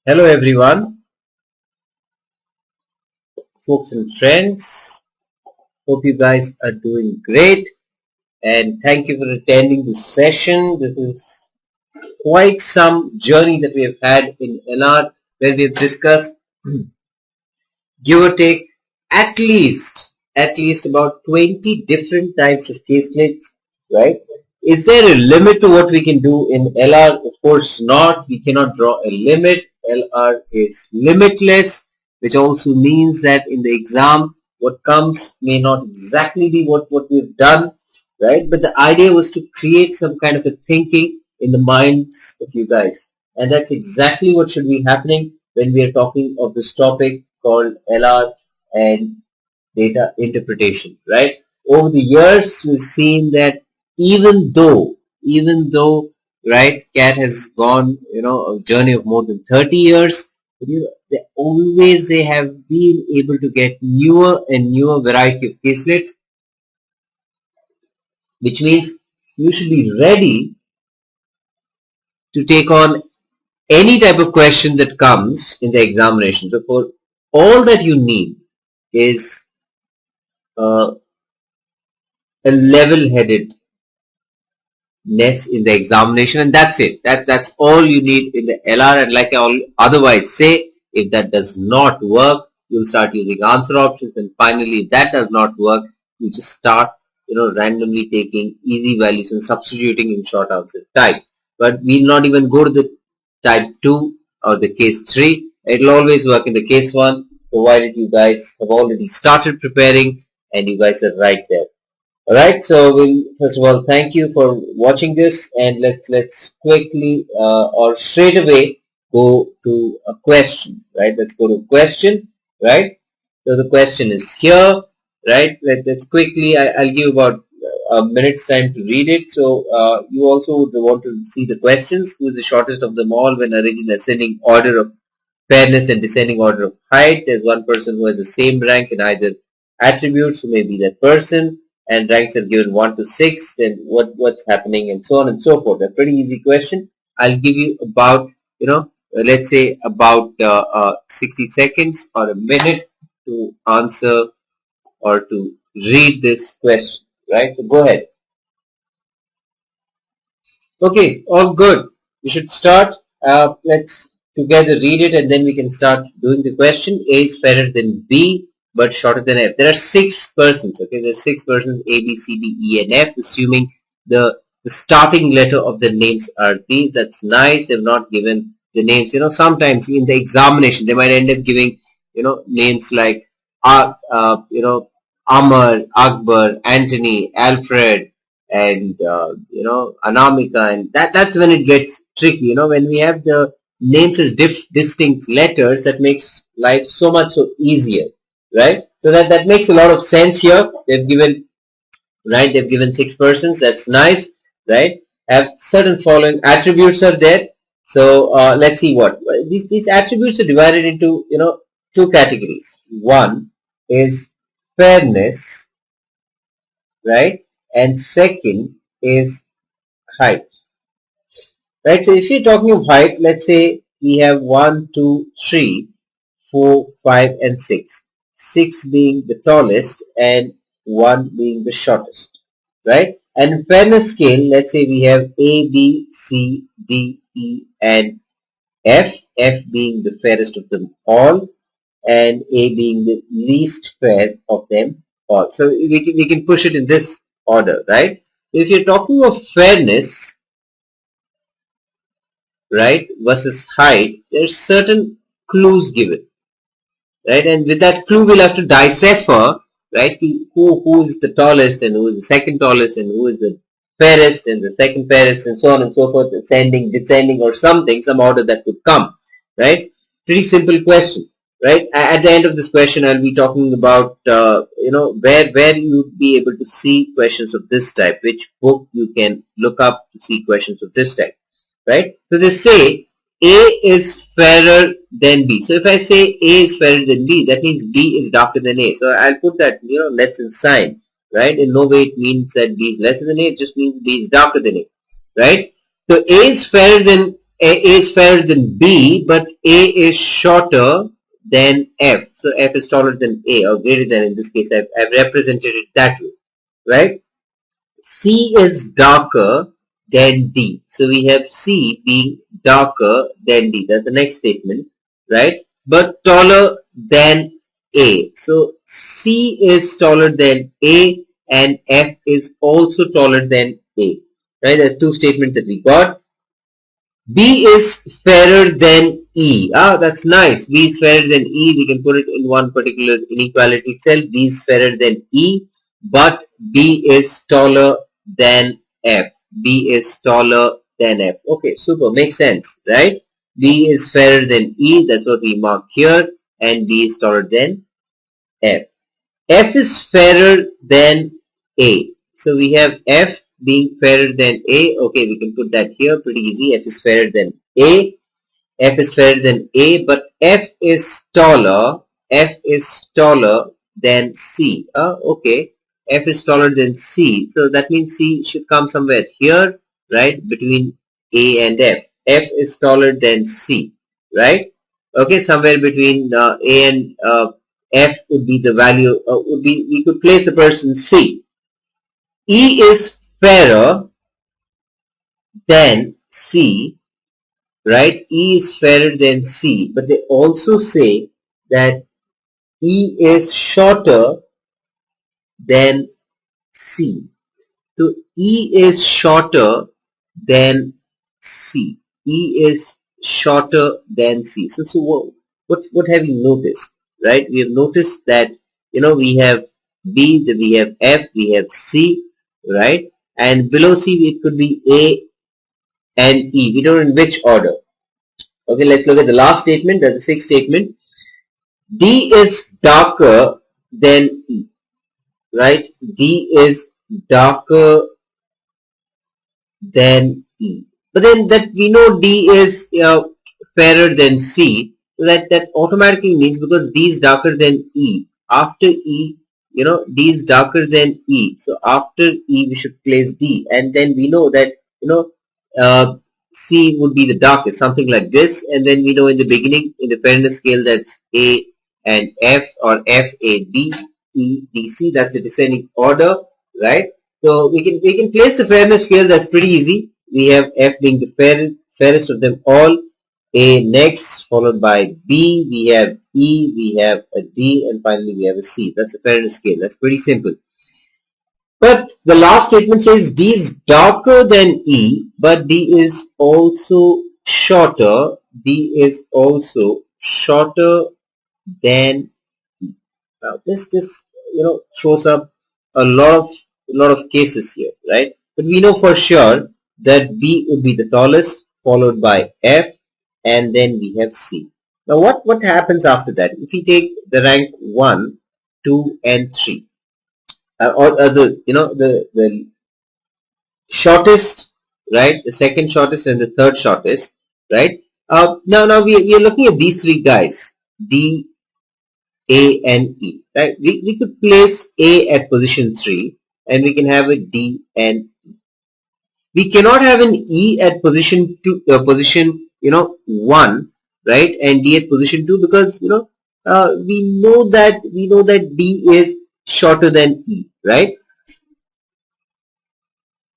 Hello everyone, folks and friends. Hope you guys are doing great and thank you for attending this session. This is quite some journey that we have had in LR where we have discussed give or take at least about 20 different types of caselets, right? Is there a limit to what we can do in LR? Of course not. We cannot draw a limit. LR is limitless, which also means that in the exam, what comes may not exactly be what we've done, right? But the idea was to create some kind of a thinking in the minds of you guys. And that's exactly what should be happening when we are talking of this topic called LR and data interpretation, right? Over the years, we've seen that even though, right, CAT has gone, a journey of more than 30 years, but they have been able to get newer and newer variety of caselets, which means you should be ready to take on any type of question that comes in the examination. So for all that you need is a level-headedness in the examination, and that's it. That's all you need in the LR. And like I otherwise say, if that does not work, you'll start using answer options, and finally, if that does not work, you just start, randomly taking easy values and substituting in short answer type. But we'll not even go to the type 2 or the case 3. It'll always work in the case 1, provided you guys have already started preparing and you guys are right there. Alright, so we'll first of all thank you for watching this, and let's quickly or straight away go to a question, right? Let's go to a question, right? So the question is here, right? Let's quickly, I'll give about a minute's time to read it. So you also would want to see the questions. Who is the shortest of them all when arranged in ascending order of fairness and descending order of height? There's one person who has the same rank in either attributes, so maybe that person, and ranks are given 1 to 6, then what's happening, and so on and so forth. A pretty easy question. I'll give you about, let's say about 60 seconds or a minute to answer or to read this question, right? So go ahead. Okay, all good. We should start. Let's together read it and then we can start doing the question. A is fairer than B but shorter than F. There are 6 persons, okay? There are 6 persons, A, B, C, D, E, and F, assuming the starting letter of the names are these. That's nice. They've not given the names. Sometimes in the examination, they might end up giving, names like, Amar, Akbar, Anthony, Alfred, and, Anamika, and that's when it gets tricky. When we have the names as distinct letters, that makes life so much easier. Right, so that makes a lot of sense here. They've given 6 persons. That's nice, right? Have certain following attributes are there. So let's see what these attributes are divided into. 2 categories. One is fairness, right, and second is height, right? So if you're talking of height, let's say we have 1, 2, 3, 4, 5, and 6. 6 being the tallest and 1 being the shortest, right? And in fairness scale, let's say we have A, B, C, D, E, and F. F being the fairest of them all, and A being the least fair of them all. So we can push it in this order, right? If you're talking of fairness, right, versus height, there's certain clues given. Right, and with that clue, we'll have to decipher, right, who is the tallest and who is the second tallest and who is the fairest and the second fairest and so on and so forth, ascending, descending, or something, some order that could come, right? Pretty simple question, right? At the end of this question, I'll be talking about, where you'd be able to see questions of this type, which book you can look up to see questions of this type, right? So they say, A is fairer than B. So if I say A is fairer than B, that means B is darker than A. So I'll put that, less than sign, right? In no way it means that B is lesser than A. It just means B is darker than A, right? So A is fairer than A is fairer than B, but A is shorter than F. So F is taller than A, or greater than, in this case. I've represented it that way, right? C is darker than D. So we have C being darker than D. That's the next statement, right? But taller than A. So C is taller than A and F is also taller than A. Right? There's two statements that we got. B is fairer than E. Ah, that's nice. B is fairer than E. We can put it in one particular inequality itself. B is fairer than E, but B is taller than F. B is taller than F. Okay, super. Makes sense, right? B is fairer than E. That's what we marked here. And B is taller than F. F is fairer than A. So we have F being fairer than A. Okay, we can put that here. Pretty easy. F is fairer than A. F is fairer than A, but F is taller. F is taller than C. Okay. F is taller than C. So that means C should come somewhere here, right? Between A and F. F is taller than C, right? Okay, somewhere between A and F would be the value, we could place the person C. E is fairer than C, right? E is fairer than C, but they also say that E is shorter than C. So E is shorter than C. E is shorter than C. So what have you noticed, right? We have noticed that, we have B, then we have F, we have C, right? And below C it could be A and E. We don't know in which order. Okay, let's look at the last statement. That's the sixth statement. D is darker than E, right? D is darker than E. But then that we know D is fairer than C. So that automatically means, because D is darker than E, after E, D is darker than E. So after E we should place D, and then we know that C would be the darkest, something like this. And then we know in the beginning, in the fairness scale, that's A and F, or F, A, B, E, D, C. That's the descending order, right? So we can place the fairness scale. That's pretty easy. We have F being the fairest of them all. A next, followed by B. We have E. We have a D, and finally we have a C. That's the fairness scale. That's pretty simple. But the last statement says D is darker than E, but D is also shorter. D is also shorter than E. Now this throws up a lot of cases here, right? But we know for sure that B would be the tallest, followed by F, and then we have C. Now what happens after that? If we take the rank 1, 2, and 3, or the shortest, right? The second shortest and the third shortest, right? Now we are looking at these three guys, D, A, and E, right? We could place A at position 3, and we can have a D and E. We cannot have an E at position 2, position 1, right, and D at position 2, because we know that D is shorter than E, right?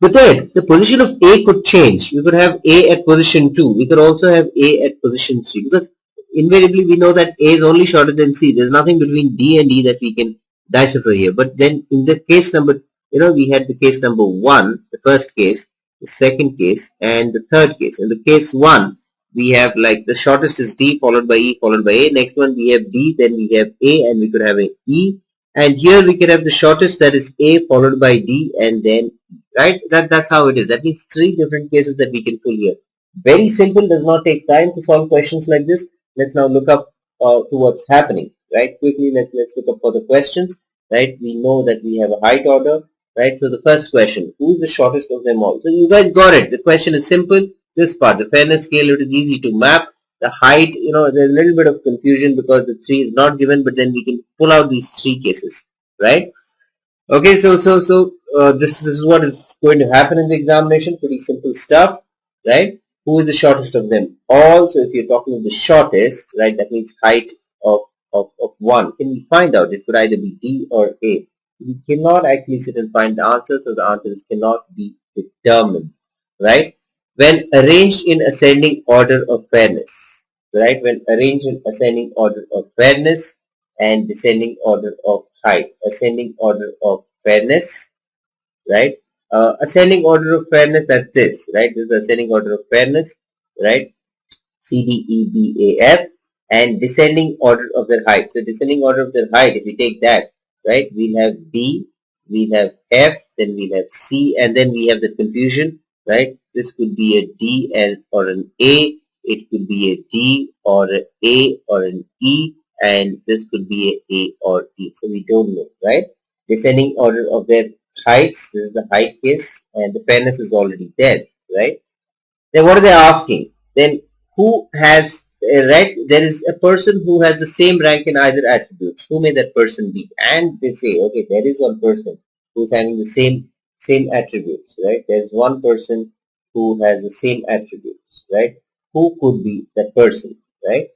But then the position of A could change. We could have A at position 2. We could also have A at position 3, because invariably we know that A is only shorter than C. There's nothing between D and E that we can decipher here. But then in the case number, we had the case number 1, the first case, the second case, and the third case. In the case 1, we have like the shortest is D, followed by E, followed by A. Next one we have D, then we have A, and we could have an E. And here we can have the shortest, that is A, followed by D, and then E, right? That's how it is. That means 3 different cases that we can pull here. Very simple, does not take time to solve questions like this. Let's now look up to what's happening, right? Quickly, let's look up for the questions, right? We know that we have a height order, right? So the first question, who is the shortest of them all? So you guys got it. The question is simple. This part, the fairness scale, it is easy to map. The height, there's a little bit of confusion because the 3 is not given, but then we can pull out these 3 cases, right? Okay, so this is what is going to happen in the examination. Pretty simple stuff, right? Who is the shortest of them all? So if you're talking of the shortest, right, that means height of 1. Can we find out? It could either be D or A. We cannot actually sit and find the answer, so the answers cannot be determined, right? When arranged in ascending order of fairness, right? When arranged in ascending order of fairness and descending order of height. Ascending order of fairness, right? Ascending order of fairness, that's this, right? This is the ascending order of fairness, right? C, D, E, B, A, F, and descending order of their height. So descending order of their height, if we take that, right, we'll have B, we'll have F, then we'll have C, and then we have the confusion, right? This could be a D and or an A, it could be a D or an A or an E, and this could be a or E. So we don't know, right? Descending order of their heights, this is the height case, and the fairness is already there, right? Then what are they asking? Then who has a rank? There is a person who has the same rank in either attributes. Who may that person be? And they say, okay, there is one person who's having the same attributes, right? There's one person who has the same attributes, right? Who could be that person, right?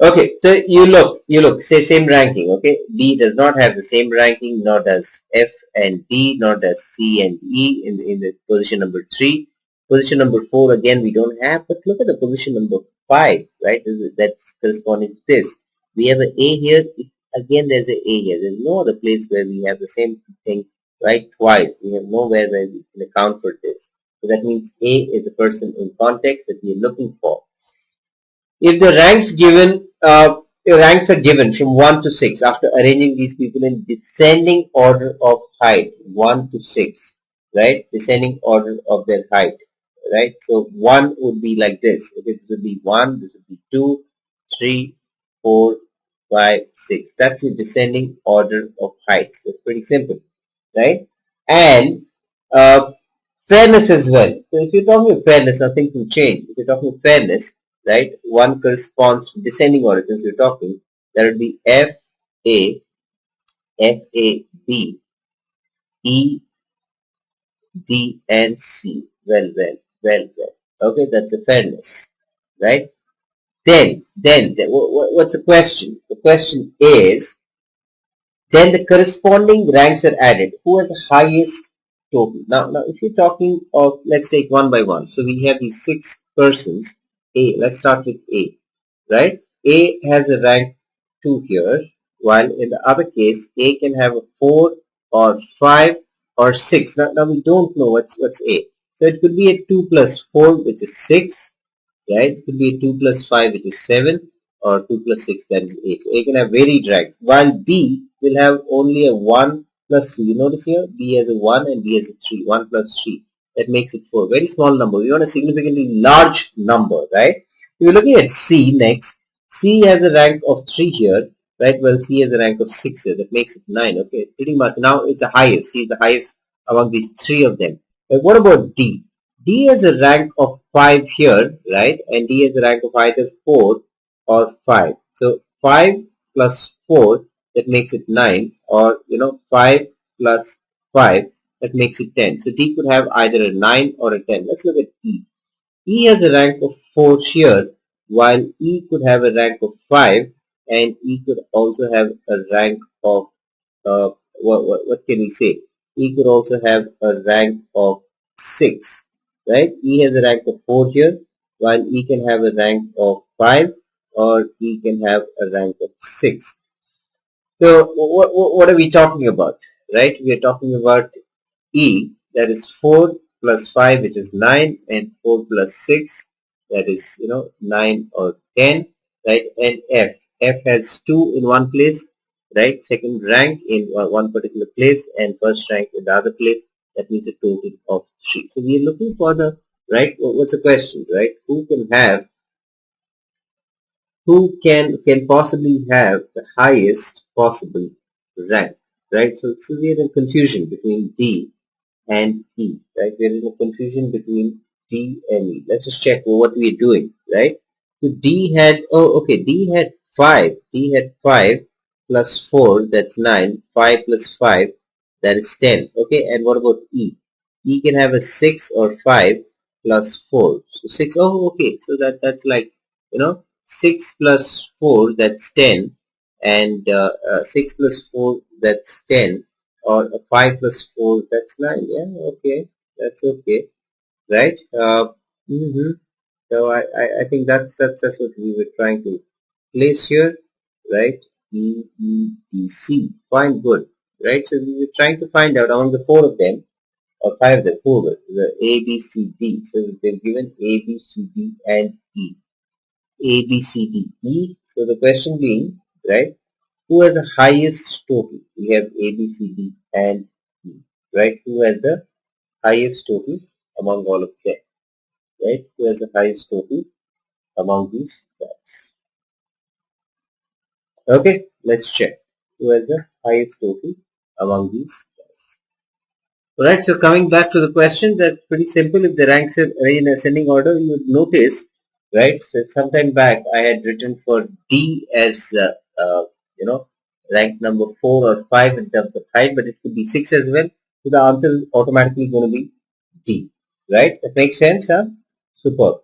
Okay, so you look, say same ranking, okay? B does not have the same ranking, nor does F and D, nor does C and E in the position number 3. Position number 4, again, we don't have, but look at the position number 5, right? That's corresponding to this. We have an A here, again there's an A here. There's no other place where we have the same thing, right, twice. We have nowhere where we can account for this. So that means A is the person in context that we are looking for. If the ranks are given from 1 to 6 after arranging these people in descending order of height, 1 to 6, right? Descending order of their height, right? So 1 would be like this. Okay, this would be 1, this would be 2, 3, 4, 5, 6. That's your descending order of height. That's pretty simple, right? And fairness as well. So if you're talking of fairness, nothing will change. If you're talking of fairness, right, 1 corresponds to descending order. Since we're talking, that would be F A, F A B, E D and C. Well. Okay, that's the fairness, right? Then what's the question? The question is, then the corresponding ranks are added. Who has the highest total? Now, if you're talking of, let's take one by one. So we have these 6 persons. A, let's start with A, right? A has a rank 2 here, while in the other case, A can have a 4 or 5 or 6. Now we don't know what's A. So it could be a 2 plus 4, which is 6, right? It could be a 2 plus 5, which is 7, or 2 plus 6, that is 8. So A can have varied ranks, while B will have only a 1 plus 3. You notice here, B has a 1 and B has a 3. 1 plus 3. That makes it 4. Very small number. We want a significantly large number, right? If you're looking at C next, C has a rank of 3 here, right? Well, C has a rank of 6 here. That makes it 9. Okay, pretty much. Now it's the highest. C is the highest among these 3 of them. But what about D? D has a rank of 5 here, right? And D has a rank of either 4 or 5. So 5 plus 4, that makes it 9, or 5 plus 5, that makes it 10. So D could have either a 9 or a 10. Let's look at E. E has a rank of 4 here, while E could have a rank of 5, and E could also have a rank of, what can we say? E could also have a rank of 6, right? E has a rank of 4 here, while E can have a rank of 5, or E can have a rank of 6. So what are we talking about, right? We are talking about E, that is 4 plus 5, which is 9, and 4 plus 6, that is 9 or 10, right? And F. F has 2 in one place, right? Second rank in one particular place, and first rank in the other place. That means a total of 3. So we are looking for the, right? What's the question, right? Who can possibly have the highest possible rank, right? So we are in confusion between D and E, right? We're in a confusion between D and E. Let's just check what we are doing, right? So D had, D had 5. D had 5 plus 4, that's 9. 5 plus 5, that is 10. Okay, and what about E? E can have a 6 or 5, plus 4. So 6, oh okay, so that's like, 6 plus 4, that's 10, and 6 plus 4, that's 10, or 5 plus 4, that's 9, yeah, okay, that's okay, right? Mhm. So I think that's what we were trying to place here, right? EEDC, fine, good, right? So we were trying to find out among the four of them, or five of them, four of them, the A, B, C, D. So they've given A, B, C, D, and E. A, B, C, D, E. So the question being, right, who has the highest total? We have A, B, C, D, and E, right? Who has the highest total among all of them, right? Who has the highest total among these guys? Okay, let's check. Who has the highest total among these guys? Alright, so coming back to the question, that's pretty simple. If the ranks are in ascending order, you would notice, right, so sometime back I had written for D as, you know, rank number 4 or 5 in terms of height, but it could be 6 as well. So the answer is automatically going to be D, right? That makes sense, huh? Super.